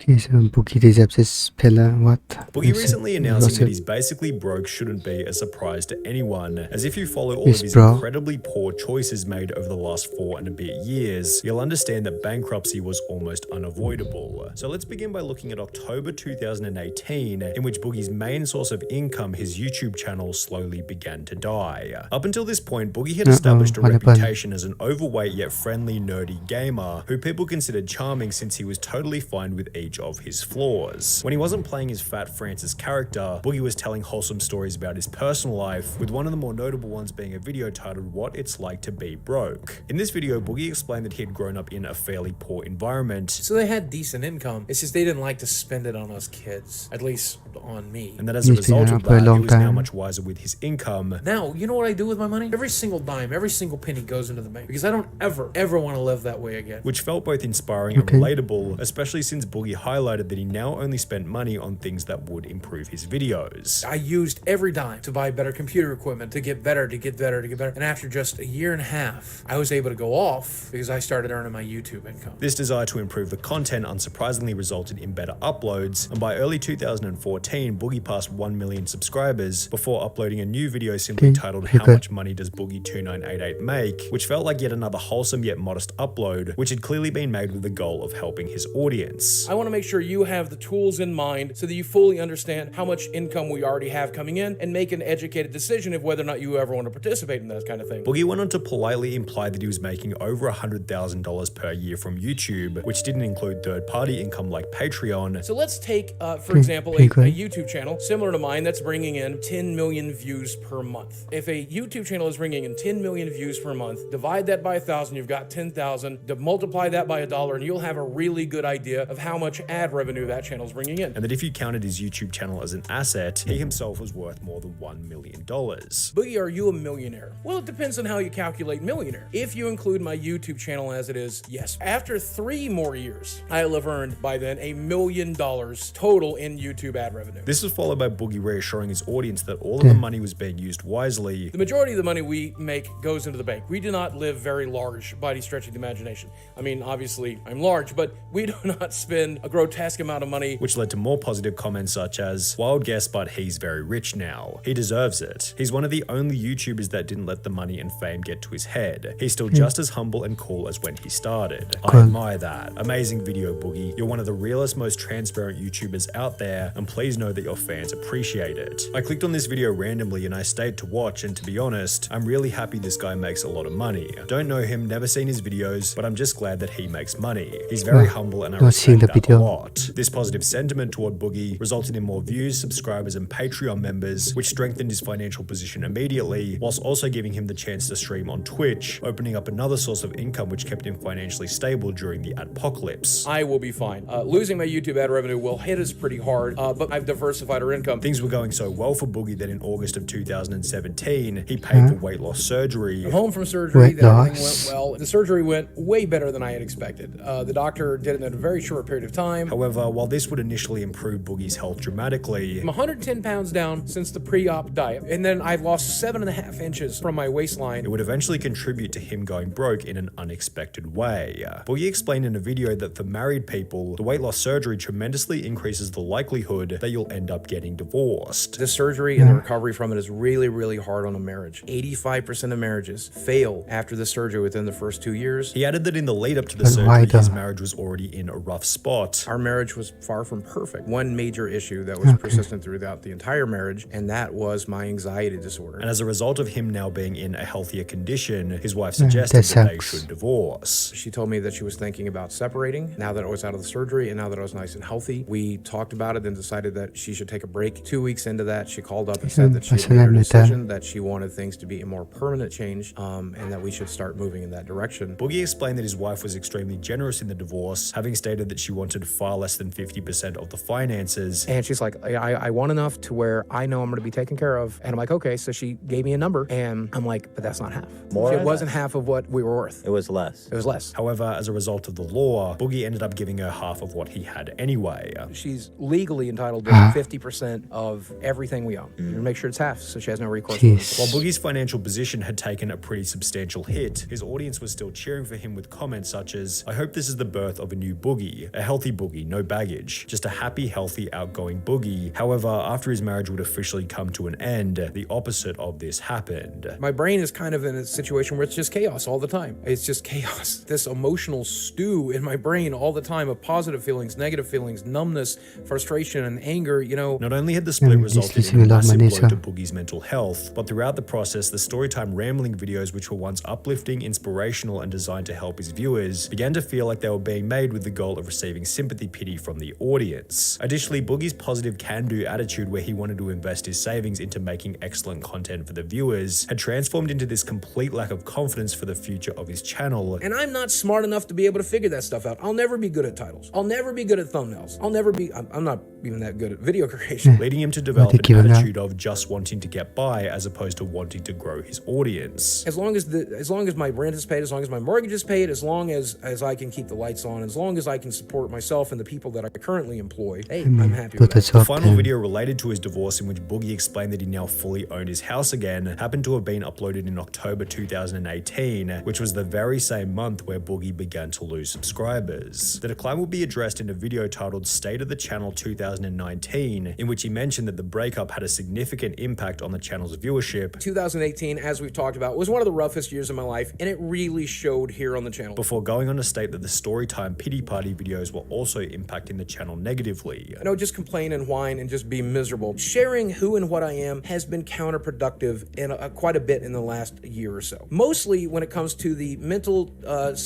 Boogie deserves pillar. What? Boogie recently announcing that he's basically broke shouldn't be a surprise to anyone, as if you follow all of his incredibly poor choices made over the last 4 and a bit years, you'll understand that bankruptcy was almost unavoidable. So let's begin by looking at October 2018, in which Boogie's main source of income, his YouTube channel, slowly began to die. Up until this point, Boogie had established a reputation as an overweight yet friendly nerdy gamer, who people considered charming since he was totally fine with each of his flaws. When he wasn't playing his fat Francis character, Boogie was telling wholesome stories about his personal life, with one of the more notable ones being a video titled "What It's Like to Be Broke." In this video, Boogie explained that he had grown up in a fairly poor environment, so they had decent income. It's just they didn't like to spend it on us kids, at least on me. And that as a result of that, he was now much wiser with his income. Now, you know what I do with my money? Every single dime, every single penny goes into the bank, because I don't ever want to live that way again. Which felt both inspiring and relatable, especially since Boogie highlighted that he now only spent money on things that would improve his videos. I used every dime to buy better computer equipment, to get better. And after just a year and a half, I was able to go off because I started earning my YouTube income. This desire to improve the content unsurprisingly resulted in better uploads, and by early 2014, Boogie passed 1 million subscribers before uploading a new video simply titled "How Much Money Does Boogie2988 Make?", which felt like yet another wholesome yet modest upload, which had clearly been made with the goal of helping his audience. I want to make sure you have the tools in mind so that you fully understand how much income we already have coming in and make an educated decision of whether or not you ever want to participate in that kind of thing. Boogie went on to politely imply that he was making over $100,000 per year from YouTube, which didn't include third-party income like Patreon. So let's take, for example, a YouTube channel similar to mine that's bringing in 10 million views per month. If a YouTube channel is bringing in 10 million views per month, divide that by 1,000, you've got 10,000. Multiply that by $1, and you'll have a really good idea of how much ad revenue that channel is bringing in. And that if you counted his YouTube channel as an asset, he himself was worth more than $1 million. Boogie, are you a millionaire? Well, it depends on how you calculate millionaire. If you include my YouTube channel as it is, yes. After 3 more years, I'll have earned by then $1 million total in YouTube ad revenue. This was followed by Boogie reassuring his audience that all of the money was being used wisely. The majority of the money we make goes into the bank. We do not live very large by any stretch of the imagination. I mean, obviously, I'm large, but we do not spend a grotesque amount of money. Which led to more positive comments such as, "Wild guess, but he's very rich now. He deserves it. He's one of the only YouTubers that didn't let the money and fame get to his head. He's still just as humble and cool as when he started. I admire that. Amazing video, Boogie. You're one of the realest, most transparent YouTubers out there, and please know that your fans appreciate it." I clicked on this video randomly and I stayed to watch, and to be honest, I'm really happy this guy makes a lot of money. Don't know him, never seen his videos, but I'm just glad that he makes money. He's very humble and I respect that a lot. This positive sentiment toward Boogie resulted in more views, subscribers, and Patreon members, which strengthened his financial position immediately, whilst also giving him the chance to stream on Twitch, opening up another source of income which kept him financially stable during the adpocalypse. I will be fine. Losing my YouTube ad revenue will hit us pretty hard, but I've diversified our income. Things were going so well for Boogie that in August of 2017, he paid for weight loss surgery. I'm home from surgery, everything went well. The surgery went way better than I had expected. The doctor did it in a very short period of time. However, while this would initially improve Boogie's health dramatically, I'm 110 pounds down since the pre-op diet, and then I've lost 7.5 inches from my waistline. It would eventually contribute to him going broke in an unexpected way. Boogie explained in a video that for married people, the weight loss surgery tremendously increases the likelihood that you'll end up getting divorced. The surgery and the recovery from it is really hard on a marriage. 85% of marriages fail after the surgery within the first 2 years. He added that in the lead up to the surgery, his marriage was already in a rough spot. Our marriage was far from perfect. One major issue that was persistent throughout the entire marriage, and that was my anxiety disorder. And as a result of him now being in a healthier condition, his wife suggested that they should divorce. She told me that she was thinking about separating now that I was out of the surgery and now that I was nice and healthy. We talked about it and decided that she should take a break. 2 weeks into that, she called up and said that she had made her decision, that she wanted things to be a more permanent change, and that we should start moving in that direction. Boogie explained that his wife was extremely generous in the divorce, having stated that she wanted far less than 50% of the finances. And she's like, I want enough to where I know I'm going to be taken care of. And I'm like, okay. So she gave me a number, and I'm like, but that's not half. More it wasn't half of what we were worth. It was less. It was less. However, as a result of the law, Boogie ended up giving her half of what he had anyway. She's legally entitled to 50% of everything we own. You make sure it's half, so she has no recourse. While Boogie's financial position had taken a pretty substantial hit, his audience was still cheering for him with comments such as, "I hope this is the birth of a new Boogie, a healthy Boogie, no baggage, just a happy, healthy, outgoing Boogie. However, after his marriage would officially come to an end, the opposite of this happened. My brain is kind of in a situation where it's just chaos all the time. It's just chaos. This emotional stew in my brain all the time of positive feelings, negative feelings, numbness, frustration, and anger, you know. Not only had the split resulted in a massive blow to Boogie's mental health, but throughout the process, the storytime rambling videos, which were once uplifting, inspirational, and designed to help his viewers, began to feel like they were being made with the goal of receiving sympathy pity from the audience. Additionally, Boogie's positive can-do attitude, where he wanted to invest his savings into making excellent content for the viewers, had transformed into this complete lack of confidence for the future of his channel. And I'm not smart enough to be able to figure that stuff out. I'll never be good at titles. I'll never be good at thumbnails. I'm not even that good at video creation. Leading him to develop an attitude of just wanting to get by as opposed to wanting to grow his audience. As long as my rent is paid, as long as my mortgage is paid, as long as I can keep the lights on, as long as I can support myself and the people that I currently employ, hey, I'm happy with that. The final video related to his divorce, in which Boogie explained that he now fully owned his house again, happened to have been uploaded in October 2018, which was the very same month where Boogie began to lose subscribers. The decline will be addressed in a video titled State of the Channel 2019, in which he mentioned that the breakup had a significant impact on the channel's viewership. 2018, as we've talked about, was one of the roughest years of my life, and it really showed here on the channel. Before going on to state that the Storytime Pity Party videos were also impacting the channel negatively. I know, just complain and whine and just be miserable. Sharing who and what I am has been counterproductive in quite a bit in the last year or so. Mostly when it comes to the mental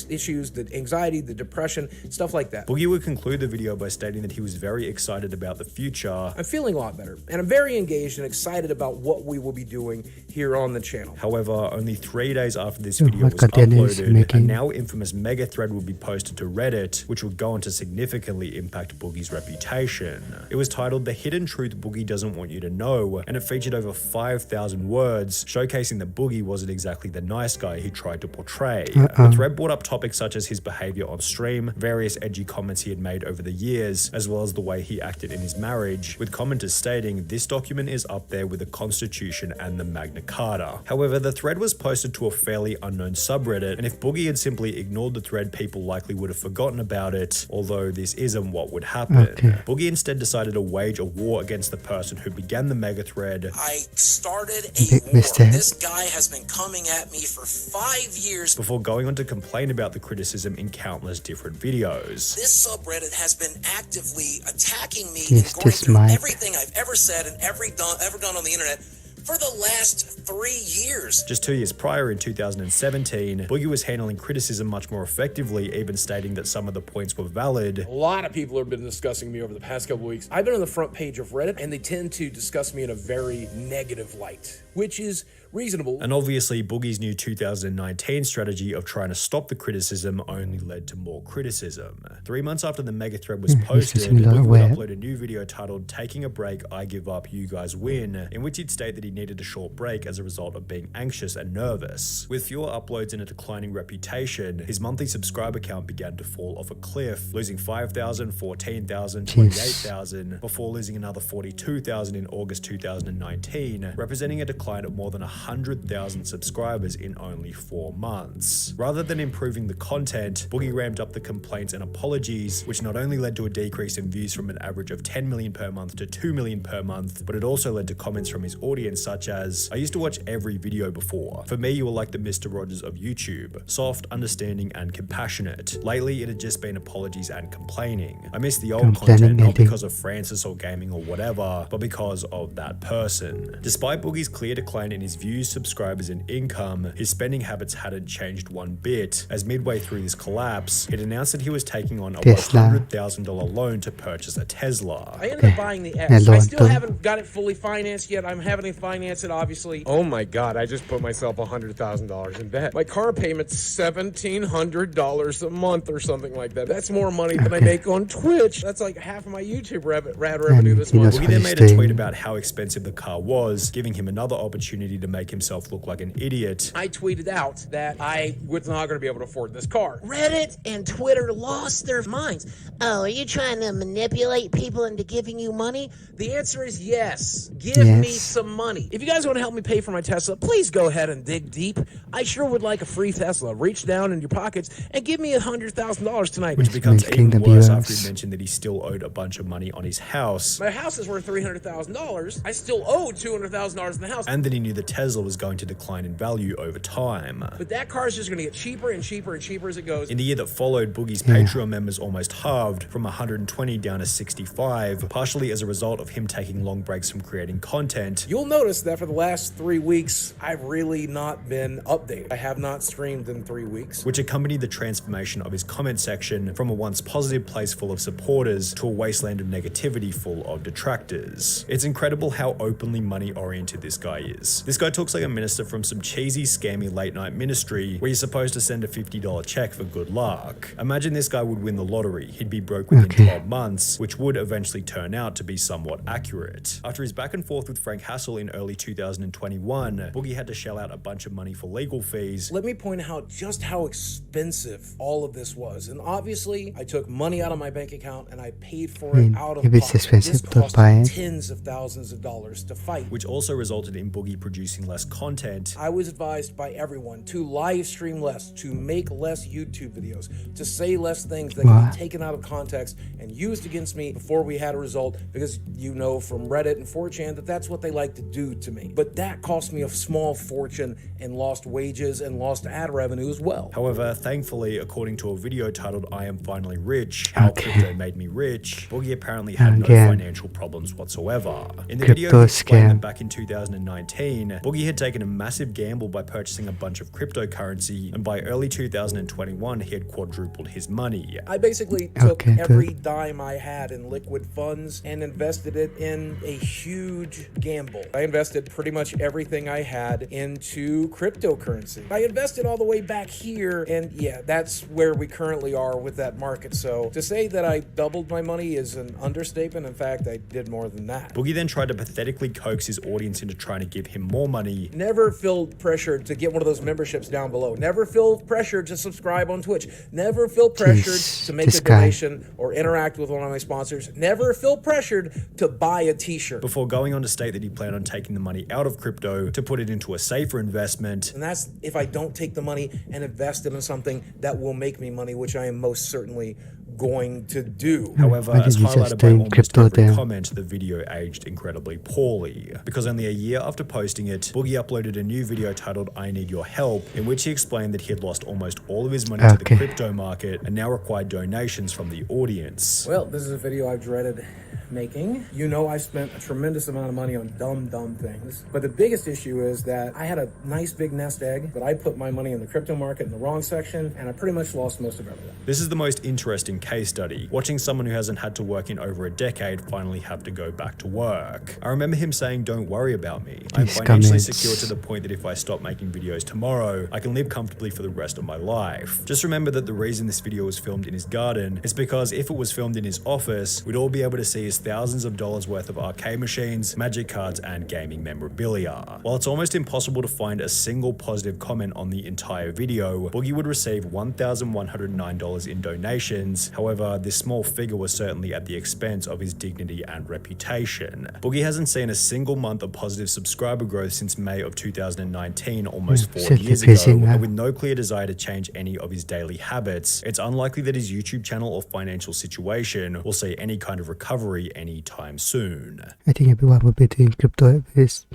issues, the anxiety, the depression, stuff like that. Boogie would conclude the video by stating that he was very excited about the future. I'm feeling a lot better, and I'm very engaged and excited about what we will be doing here on the channel. However, only 3 days after this video was uploaded, a now infamous mega thread would be posted to Reddit, which would go on to significantly impact Boogie's reputation. It was titled The Hidden Truth Boogie Doesn't Want You to Know, and it featured over 5,000 words, showcasing that Boogie wasn't exactly the nice guy he tried to portray. The thread brought up topics such as his behavior on stream, various edgy comments he had made over the years, as well as the way he acted in his marriage, with commenters stating this document is up there with the Constitution and the Magna Carta. However, the thread was posted to a fairly unknown subreddit, and if Boogie had simply ignored the thread, people likely would have forgotten about it, although this isn't what would happen. Boogie instead decided to wage a war against the person who began the mega thread. I started a war. This guy has been coming at me for 5 years. Before going on to complain about the criticism in countless different videos. This subreddit has been actively attacking me and going through everything I've ever said and ever done on the internet for the last 3 years. Just 2 years prior, in 2017, Boogie was handling criticism much more effectively, even stating that some of the points were valid. A lot of people have been discussing me over the past couple weeks. I've been on the front page of Reddit, and they tend to discuss me in a very negative light, which is reasonable. And obviously, Boogie's new 2019 strategy of trying to stop the criticism only led to more criticism. 3 months after the mega thread was posted, Boogie would upload a new video titled Taking a Break, I Give Up, You Guys Win, in which he'd state that he needed a short break as a result of being anxious and nervous. With fewer uploads and a declining reputation, his monthly subscriber count began to fall off a cliff, losing 5,000, 14,000, 28,000, before losing another 42,000 in August 2019, representing a decline of more than 100,000 subscribers in only 4 months. Rather than improving the content, Boogie ramped up the complaints and apologies, which not only led to a decrease in views from an average of 10 million per month to 2 million per month, but it also led to comments from his audience such as, I used to watch every video before. For me, you were like the Mr. Rogers of YouTube. Soft, understanding, and compassionate. Lately, it had just been apologies and complaining. I miss the old content, not because of Francis or gaming or whatever, but because of that person. Despite Boogie's clear decline in his views, subscribers, and income, his spending habits hadn't changed one bit, as midway through this collapse, he'd announced that he was taking on a $100,000 loan to purchase a Tesla. I ended up buying the X. I still haven't got it fully financed yet. I'm having to finance it, obviously. Oh my God, I just put myself $100,000 in debt. My car payment's $1,700 a month or something like that. That's more money than I make on Twitch. That's like half of my YouTube revenue this month. Boogie then made a tweet about how expensive the car was, giving him another opportunity to make make himself look like an idiot. I tweeted out that I was not going to be able to afford this car. Reddit and Twitter lost their minds. Oh, are you trying to manipulate people into giving you money? The answer is yes. Give me some money. If you guys want to help me pay for my Tesla, please go ahead and dig deep. I sure would like a free Tesla. Reach down in your pockets and give me $100,000 tonight. Which becomes even worse after he mentioned that he still owed a bunch of money on his house. My house is worth $300,000. I still owe $200,000 in the house. And that he knew the Tesla was going to decline in value over time. But that car is just going to get cheaper and cheaper and cheaper as it goes. In the year that followed, Boogie's Patreon members almost halved from 120 down to 65, partially as a result of him taking long breaks from creating content. You'll notice that for the last 3 weeks, I've really not been updated. I have not streamed in 3 weeks. Which accompanied the transformation of his comment section from a once positive place full of supporters to a wasteland of negativity full of detractors. It's incredible how openly money-oriented this guy is. This guy talks like a minister from some cheesy, scammy late-night ministry where you're supposed to send a $50 check for good luck. Imagine this guy would win the lottery. He'd be broke within 12 months, which would eventually turn out to be somewhat accurate. After his back and forth with Frank Hassel in early 2021, Boogie had to shell out a bunch of money for legal fees. Let me point out just how expensive all of this was. And obviously, I took money out of my bank account and I paid for it out of if it's pocket. expensive This to cost buy it, tens of thousands of dollars to fight. Which also resulted in Boogie producing less content. I was advised by everyone to live stream less, to make less YouTube videos, to say less things that can be taken out of context and used against me before we had a result, because you know from Reddit and 4chan that that's what they like to do to me. But that cost me a small fortune and lost wages and lost ad revenue as well. However, thankfully, according to a video titled I Am Finally Rich, How Crypto Made Me Rich, Boogie apparently had no financial problems whatsoever. In the video, he explained that back in 2019, Boogie had taken a massive gamble by purchasing a bunch of cryptocurrency, and by early 2021, he had quadrupled his money. I basically took every dime I had in liquid funds and invested it in a huge gamble. I invested pretty much everything I had into cryptocurrency. I invested all the way back here, and yeah, that's where we currently are with that market. So to say that I doubled my money is an understatement. In fact, I did more than that. Boogie then tried to pathetically coax his audience into trying to give him more money. Never feel pressured to get one of those memberships down below. Never feel pressured to subscribe on Twitch. Never feel pressured to make a donation or interact with one of my sponsors. Never feel pressured to buy a t-shirt. Before going on to state that he planned on taking the money out of crypto to put it into a safer investment. And that's if I don't take the money and invest it in something that will make me money, which I am most certainly going to do. However, as highlighted by almost every comment, the video aged incredibly poorly, because only a year after posting it, Boogie uploaded a new video titled I Need Your Help, in which he explained that he had lost almost all of his money to the crypto market and now required donations from the audience. Well, this is a video I've dreaded making. You know, I spent a tremendous amount of money on dumb things, but the biggest issue is that I had a nice big nest egg, but I put my money in the crypto market in the wrong section, and I pretty much lost most of everything. This is the most interesting case study, watching someone who hasn't had to work in over a decade finally have to go back to work. I remember him saying, "Don't worry about me. I'm financially secure to the point that if I stop making videos tomorrow, I can live comfortably for the rest of my life." Just remember that the reason this video was filmed in his garden is because if it was filmed in his office, we'd all be able to see his thousands of dollars worth of arcade machines, magic cards, and gaming memorabilia. While it's almost impossible to find a single positive comment on the entire video, Boogie would receive $1,109 in donations. However, this small figure was certainly at the expense of his dignity and reputation. Boogie hasn't seen a single month of positive subscriber growth since May of 2019, almost 4 years ago, and with no clear desire to change any of his daily habits, it's unlikely that his YouTube channel or financial situation will see any kind of recovery anytime soon. I think everyone will be doing crypto is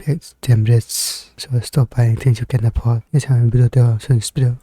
damn rich, so stop buying things you can afford. It's how I'm building this video.